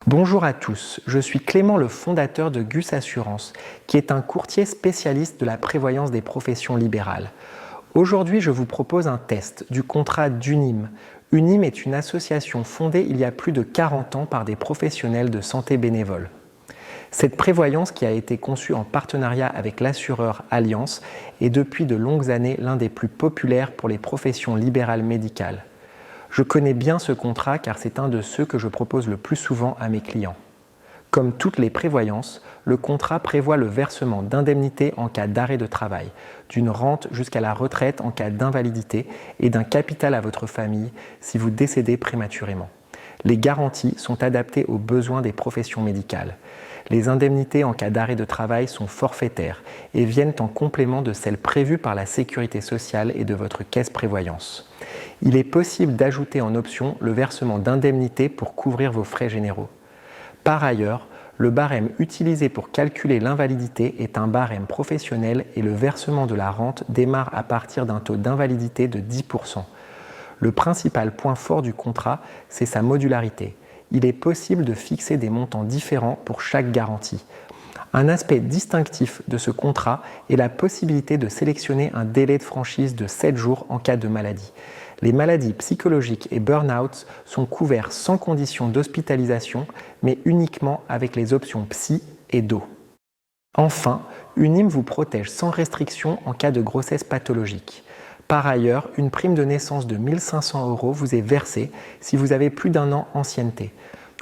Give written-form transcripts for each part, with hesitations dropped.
Bonjour à tous, je suis Clément, le fondateur de Gus Assurance, qui est un courtier spécialiste de la prévoyance des professions libérales. Aujourd'hui, je vous propose un test du contrat d'Unim. Unim est une association fondée il y a plus de 40 ans par des professionnels de santé bénévoles. Cette prévoyance, qui a été conçue en partenariat avec l'assureur Allianz, est depuis de longues années l'un des plus populaires pour les professions libérales médicales. Je connais bien ce contrat car c'est un de ceux que je propose le plus souvent à mes clients. Comme toutes les prévoyances, le contrat prévoit le versement d'indemnités en cas d'arrêt de travail, d'une rente jusqu'à la retraite en cas d'invalidité et d'un capital à votre famille si vous décédez prématurément. Les garanties sont adaptées aux besoins des professions médicales. Les indemnités en cas d'arrêt de travail sont forfaitaires et viennent en complément de celles prévues par la Sécurité sociale et de votre caisse prévoyance. Il est possible d'ajouter en option le versement d'indemnités pour couvrir vos frais généraux. Par ailleurs, le barème utilisé pour calculer l'invalidité est un barème professionnel et le versement de la rente démarre à partir d'un taux d'invalidité de 10%. Le principal point fort du contrat, c'est sa modularité. Il est possible de fixer des montants différents pour chaque garantie. Un aspect distinctif de ce contrat est la possibilité de sélectionner un délai de franchise de 7 jours en cas de maladie. Les maladies psychologiques et burn-out sont couverts sans condition d'hospitalisation, mais uniquement avec les options psy et do. Enfin, Unim vous protège sans restriction en cas de grossesse pathologique. Par ailleurs, une prime de naissance de 1 500 € vous est versée si vous avez plus d'1 an d'ancienneté.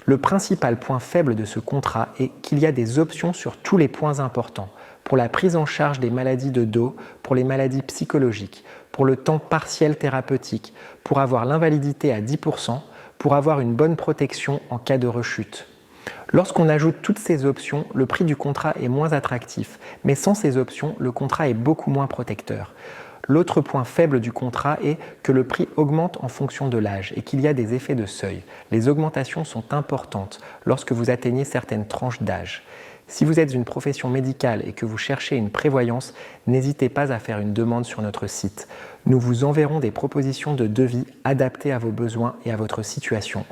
Le principal point faible de ce contrat est qu'il y a des options sur tous les points importants, pour la prise en charge des maladies de dos, pour les maladies psychologiques, pour le temps partiel thérapeutique, pour avoir l'invalidité à 10%, pour avoir une bonne protection en cas de rechute. Lorsqu'on ajoute toutes ces options, le prix du contrat est moins attractif, mais sans ces options, le contrat est beaucoup moins protecteur. L'autre point faible du contrat est que le prix augmente en fonction de l'âge et qu'il y a des effets de seuil. Les augmentations sont importantes lorsque vous atteignez certaines tranches d'âge. Si vous êtes une profession médicale et que vous cherchez une prévoyance, n'hésitez pas à faire une demande sur notre site. Nous vous enverrons des propositions de devis adaptées à vos besoins et à votre situation.